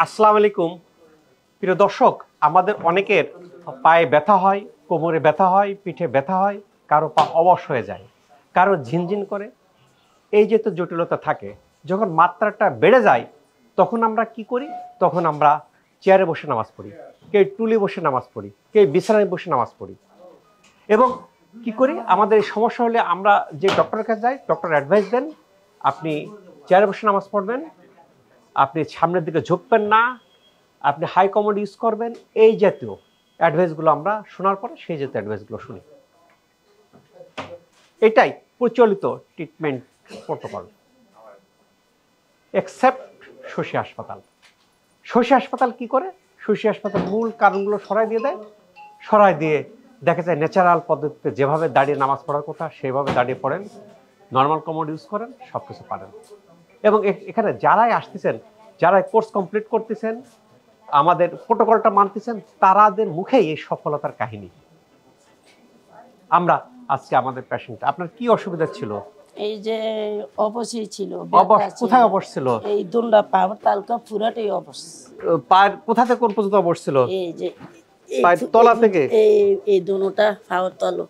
আসসালামু আলাইকুম প্রিয় দর্শক, আমাদের অনেকের পায়ে ব্যথা হয়, কোমরে ব্যথা হয়, পিঠে ব্যথা হয়, কারো পা অবশ হয়ে যায়, কারো ঝিনঝিন করে। এই যে তো জটিলতা থাকে, যখন মাত্রাটা বেড়ে যায় তখন আমরা কি করি? তখন আমরা চেয়ারে বসে নামাজ পড়ি, কেউ টুলে বসে নামাজ পড়ি, কেউ বিছানায় বসে নামাজ পড়ি। এবং কি করি, আমাদের এই সমস্যা হলে আমরা যে ডক্টরের কাছে যাই, ডক্টর অ্যাডভাইস দেন আপনি চেয়ারে বসে নামাজ পড়বেন, আপনি সামনের দিকে ঝুঁকবেন না, আপনি হাই কমোড ইউজ করবেন। এই জাতীয় অ্যাডভাইসগুলো আমরা শোনার পরে সেই জাতীয় অ্যাডভাইসগুলো শুনি। এটাই প্রচলিত ট্রিটমেন্ট প্রোটোকল, এক্সেপ্ট শশী হাসপাতাল। শশী হাসপাতাল কি করে? শশী হাসপাতাল মূল কারণগুলো সরাই দিয়ে দেয়, সরাই দিয়ে দেখা যায় ন্যাচারাল পদ্ধতিতে যেভাবে দাঁড়িয়ে নামাজ পড়ার কথা সেভাবে দাঁড়িয়ে পড়েন, নর্মাল কমোড ইউজ করেন, সব কিছু পারেন। এবং এখানে যারাই আসতেছেন, যারাই কোর্স কমপ্লিট করতেছেন, আমাদের প্রোটোকলটা মানতেছেন, তারাদের মুখেই এই সফলতার কাহিনী। আমরা আজকে আমাদের পেশেন্ট, আপনার কি অসুবিধা ছিল? এই যে অবশ্যই ছিল। কোথায় অবশ ছিল? এই দুন্ডা পাওয়ার তালকা পুরাটাই অবশ। পায়ের কোথা থেকে কোন পর্যন্ত অবশ ছিল? এই যে পায়ের তলা থেকে এই দুনোটা পাওয়ার তলো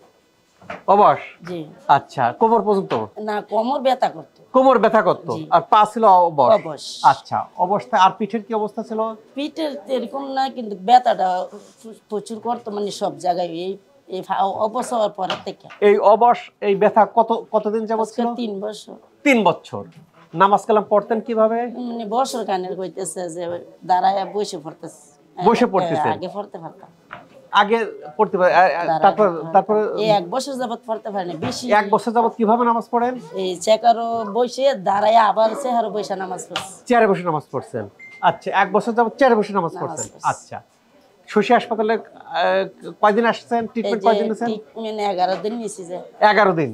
অবশ। জি। আচ্ছা, কোমর পর্যন্ত? না, কোমর ব্যথা করতো। কোমর ব্যথা করতো, আর পা ছিল অবশ। আচ্ছা, অবস্থায়। আর পিঠের কি অবস্থা ছিল? পিঠের এরকম না, কিন্তু ব্যথাটা প্রচুর করতো, মানে সব জায়গায়। এই অবশ হওয়ার পরের থেকে এই অবশ, এই ব্যথা কতদিন যাবত ছিল? 3 বছর। 3 বছর। নামাজ কালাম পড়তেন কিভাবে? মানে বছর কানের কইতেছে যে দাঁড়ায় বসে পড়তেছে। বসে পড়তেছেন? আগে পড়তে পারতাম, আগে পড়তে পারে, তারপরে এই 1 বছর যাবত পড়তে পারিনি। বেশি 1 বছর যাবত কিভাবে নামাজ পড়েন? এই চেকারও বসে দাঁড়ায়, আবার চেহারও বসে নামাজ পড়ছে। চেয়ারে বসে নামাজ পড়ছেন? আচ্ছা, 1 বছর যাবত চেয়ারে বসে নামাজ পড়ছেন। আচ্ছা, শশী হাসপাতালে কয়দিন আসছেন? ট্রিটমেন্ট কয়দিন নিয়েছেন? ট্রিটমেন্ট 11 দিন নিয়েছি। যে 11 দিন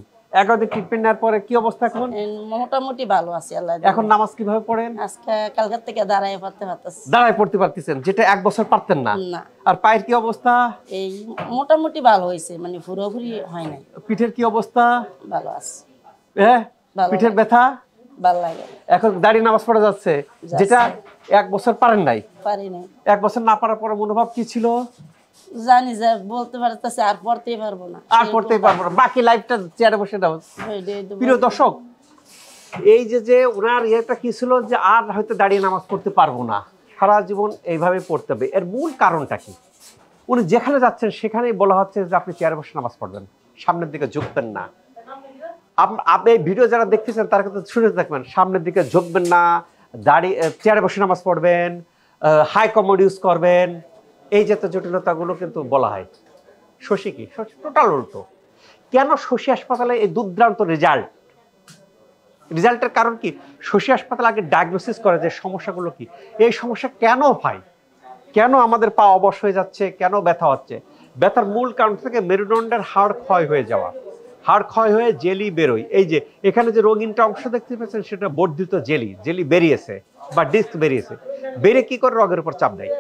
ট্রিটমেন্ট নেওয়ার পরে কি অবস্থা এখন? মোটামুটি ভালো আছে আল্লাহ। এখন নামাজ কিভাবে পড়েন? আজকে কালকের থেকে দাঁড়ায় পড়তে পারতেছি। দাঁড়ায় পড়তে পারতেছেন, যেটা 1 বছর পারতেন না। আর পায়ের কি অবস্থা? এই মোটামুটি ভালো হয়েছে, মানে পুরোপুরি হয় নাই। পিঠের কি অবস্থা? ভালো আছে। হ্যাঁ, পিঠের ব্যথা ভালো লাগে, এখন দাঁড়িয়ে নামাজ পড়া যাচ্ছে, যেটা 1 বছর পারেন নাই। পারি নাই। 1 বছর না পারার পরে মনোভাব কি ছিল? জানি যে বলতে পারতেছি আর পড়তেই পারবো না, বাকি লাইফটা চেয়ারে বসে নাও। প্রিয় দর্শক, এই যে ওনার ইয়েটা কি ছিল, যে আর হয়তো দাঁড়িয়ে নামাজ পড়তে পারবো না, সারা জীবন এইভাবে পড়তে হবে। এর মূল কারণটা কি? উনি যেখানে যাচ্ছেন সেখানেই বলা হচ্ছে যে আপনি চেয়ারে বসে নামাজ পড়বেন, সামনের দিকে ঝুঁকবেন না। আপনি এই ভিডিও যারা দেখতেছেন তারা কিন্তু শুনে দেখবেন, সামনের দিকে ঝুঁকবেন না, দাঁড়িয়ে চেয়ারে বসে নামাজ পড়বেন, হাই কমোড ইউজ করবেন। এই জাতীয় জটিলতাগুলো কিন্তু বলা হয়। শশী কি? শশী টোটাল উল্টো। কেন শশী হাসপাতালে এই দুর্দান্ত রেজাল্টের কারণ কি? শশী হাসপাতাল আগে ডায়াগনোসিস করে যে সমস্যাগুলো কি, এই সমস্যা কেন হয়, কেন আমাদের পা অবশ হয়ে যাচ্ছে, কেন ব্যথা হচ্ছে। ব্যথার মূল কারণ থেকে মেরুদণ্ডের হাড় ক্ষয় হয়ে যাওয়া, হাড় ক্ষয় হয়ে জেলি বেরোয়। এই যে এখানে যে রঙিনটা অংশ দেখতে পাচ্ছেন, সেটা বর্ধিত জেলি বেরিয়েছে বা ডিস্ক বেরিয়েছে। বেরিয়ে কি করে? রগের উপর চাপ দেয়।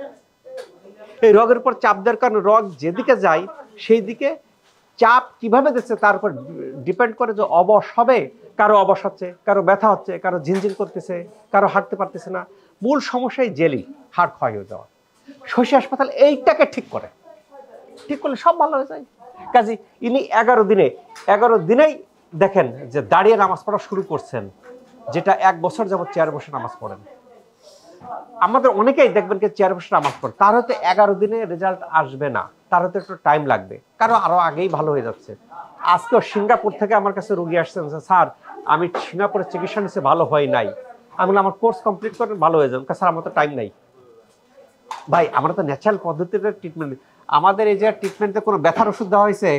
এই রগের উপর চাপ দেওয়ার কারণে রগ যেদিকে যায় সেই দিকে চাপ কিভাবে দিচ্ছে তার উপর ডিপেন্ড করে যে অবশ হবে। কারো অবশ হচ্ছে, কারো ব্যথা হচ্ছে, কারো ঝিনঝিন করতেছে, কারো হাঁটতে পারতেছে না। মূল সমস্যাই জেলি, হাড় ক্ষয় হয়ে যাওয়া। শশী হাসপাতাল এইটাকে ঠিক করলে সব ভালো হয়ে যায়। কাজে ইনি 11 দিনেই দেখেন যে দাঁড়িয়ে নামাজ পড়া শুরু করছেন, যেটা 1 বছর যাবত চেয়ারে বসে নামাজ পড়েন। আমাদের অনেকেই দেখবেন যে চেয়ারে বসে নামাজ পড়ে, তার হয়তো 11 দিনে রেজাল্ট আসবে না, তার হয়তো একটু টাইম লাগবে, কারো আরো আগেই ভালো হয়ে যাচ্ছে। আজকেও সিঙ্গাপুর থেকে আমার কাছে রোগী আসছেন যে স্যার আমি সিঙ্গাপুরে চিকিৎসা নিচ্ছে, ভালো হয় নাই। আমি বললাম আমার কোর্স কমপ্লিট করেন, ভালো হয়ে যান। স্যার আমার তো টাইম নাই। ভাই, আমরা তো ন্যাচারাল পদ্ধতিতে ট্রিটমেন্ট, আমাদের এই যে ট্রিটমেন্টে কোনো ব্যথার ওষুধ দেওয়া হয়েছে?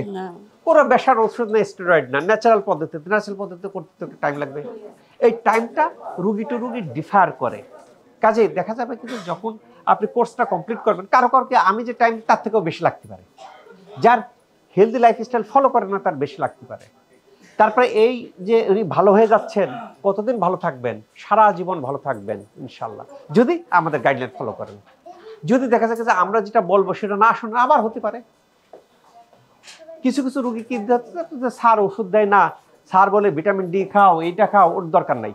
কোনো ব্যথার ওষুধ না, স্টেরয়েড না, ন্যাচারাল পদ্ধতিতে করতে টাইম লাগবে। এই টাইমটা রুগী টু রুগী ডিফার করে। কাজে দেখা যাবে কিন্তু যখন আপনি কোর্সটা কমপ্লিট করবেন, কারো আমি যে টাইম তার থেকেও বেশি লাগতে পারে, যার হেলদি লাইফস্টাইল ফলো করে না তার বেশি লাগতে পারে। তারপরে এই যে উনি ভালো হয়ে যাচ্ছেন, কতদিন ভালো থাকবেন? সারা জীবন ভালো থাকবেন ইনশাল্লাহ, যদি আমাদের গাইডলাইন ফলো করেন। যদি দেখা যায় যে আমরা যেটা বলবো সেটা না শুনে আবার হতে পারে। কিছু রুগী কি স্যার ওষুধ দেয় না, স্যার বলে ভিটামিন ডি খাও, এইটা খাও, ওর দরকার নাই,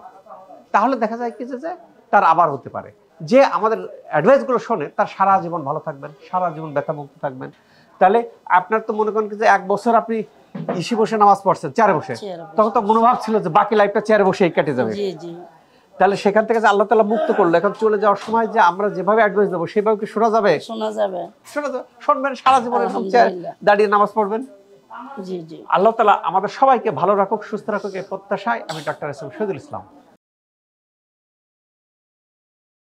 তাহলে দেখা যায় কি যে তার আবার হতে পারে। যে আমাদের অ্যাডভাইসগুলো শোনে তার সারা জীবন ভালো থাকবেন, সারা জীবন ব্যথামুক্ত থাকবেন। তাহলে আপনার তো মনে করেন কি যে 1 বছর আপনি ইসি বসে নামাজ পড়ছেন, চেয়ারে বসে, চেয়ারে বসে। তখন তো মনোভাব ছিল যে বাকি লাইফটা চেয়ারে বসেই কেটে যাবে। জি জি তাহলে সেখান থেকে যে আল্লাহ তাআলা মুক্ত করলো, এখন চলে যাওয়ার সময় যে আমরা যেভাবে অ্যাডভাইস দেবো সেভাবে কি শোনা যাবে? শোনা যাবে। শুনবেন, সারা জীবন এরকম চেয়ার আলহামদুলিল্লাহ। দাঁড়িয়ে নামাজ পড়বেন। জি জি আল্লাহ তাআলা আমাদের সবাইকে ভালো রাখুক, সুস্থ রাখুক, এই প্রত্যাশায় আমি doctor S M Shahidul Islam